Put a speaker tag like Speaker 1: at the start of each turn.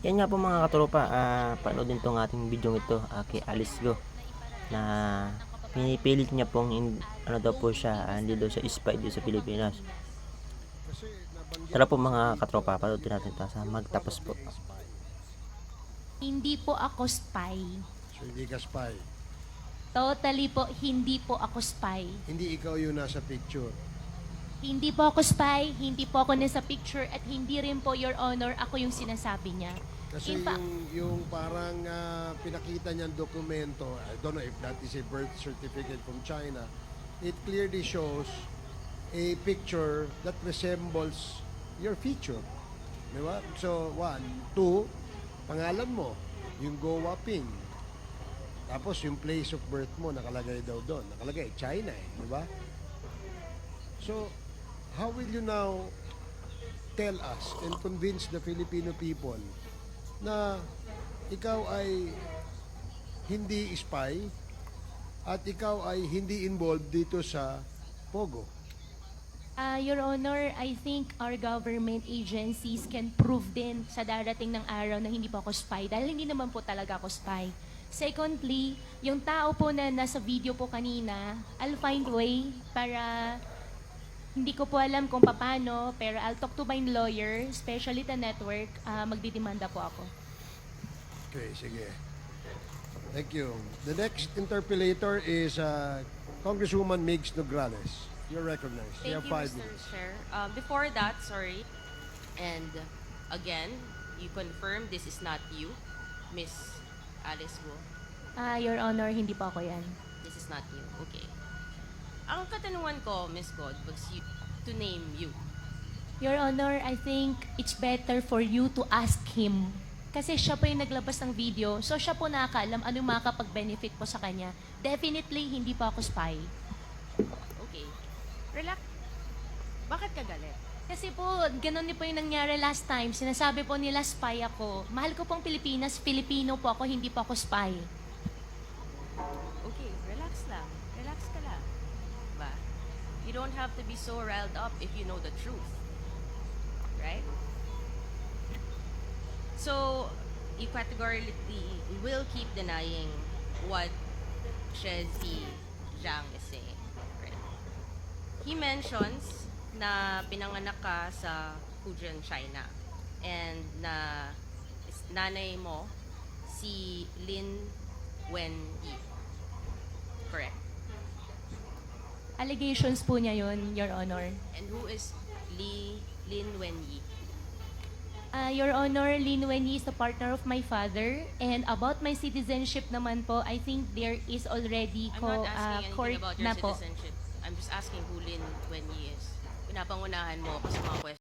Speaker 1: Yan nga po mga katropa, panoodin tong ating video ito kay Alice Go na pinipilit niya pong ano daw po siya, hindi daw siya spy dito sa Pilipinas.
Speaker 2: Kasi nabanggit
Speaker 1: Tara po
Speaker 2: mo
Speaker 1: mga
Speaker 2: si
Speaker 1: katropa, panoodin
Speaker 2: Alice
Speaker 1: natin
Speaker 2: Go
Speaker 1: ito sa
Speaker 2: na ikaw
Speaker 1: magtapos po.
Speaker 2: ay spy.
Speaker 3: Hindi po ako spy.
Speaker 2: So hindi ka spy.
Speaker 3: Totally po, hindi po ako spy.
Speaker 2: Hindi ikaw yung nasa picture.
Speaker 3: Hindi po ako spy, hindi po ako nasa picture, at hindi rin po, Your Honor, ako yung sinasabi niya.
Speaker 2: Kasi
Speaker 3: In fact,
Speaker 2: yung parang pinakita niyang dokumento, I don't know if that is a birth certificate from China, it clearly shows a picture that resembles your feature. Di ba? So, one. Two, pangalan mo, yung Go Waping. Tapos yung place of birth mo, nakalagay daw doon. Nakalagay, China eh. Di ba? So, how will you now tell us and convince the Filipino people na ikaw ay hindi spy at ikaw ay hindi involved dito sa Pogo?
Speaker 3: Your Honor, I think our government agencies can prove din sa darating ng araw na hindi po ako spy, dahil hindi naman po talaga ako spy. Secondly, yung tao po na nasa video po kanina, I'll find way para, hindi ko po alam kung paano, pero I'll talk to my lawyer, especially the network, magdidemanda po ako.
Speaker 2: Okay, sige. Thank you. The next interpellator is Congresswoman Migs Nograles. You're recognized.
Speaker 4: Thank
Speaker 2: You have
Speaker 4: you,
Speaker 2: 5
Speaker 4: Mr.
Speaker 2: minutes.
Speaker 4: Chair. Before that, sorry, and again, you confirm this is not you, Miss Alice Go.
Speaker 3: Your Honor, hindi po ako yan.
Speaker 4: This is not you. Okay. Ang katanungan ko, Miss God, was you, to name you.
Speaker 3: Your Honor, I think it's better for you to ask him. Kasi siya po yung naglabas ng video, so siya po nakakaalam ano yung makakapag-benefit po sa kanya. Definitely, hindi po ako spy.
Speaker 4: Okay. Relax. Bakit ka galit?
Speaker 3: Kasi po, ganun din po yung nangyari last time. Sinasabi po nila spy ako. Mahal ko pong Pilipinas, Filipino po ako, hindi po ako spy.
Speaker 4: Okay, relax lang. Relax ka lang. Diba? You don't have to be so riled up if you know the truth. Right? So, you categorically will keep denying what Shezi Zhang is saying. Right? He mentions na pinanganak ka sa Fujian, China. And na nanay mo si Lin Wenyi. Correct.
Speaker 3: Allegations po niya yun, Your Honor.
Speaker 4: And who is Lin Wenyi?
Speaker 3: Your Honor, Lin Wenyi is the partner of my father. And about my citizenship naman po, I think there is already
Speaker 4: I'm not asking
Speaker 3: court
Speaker 4: anything about your
Speaker 3: na po.
Speaker 4: citizenship. I'm just asking who Lin Wenyi is. Pinapangunahan mo ako sa mga questions.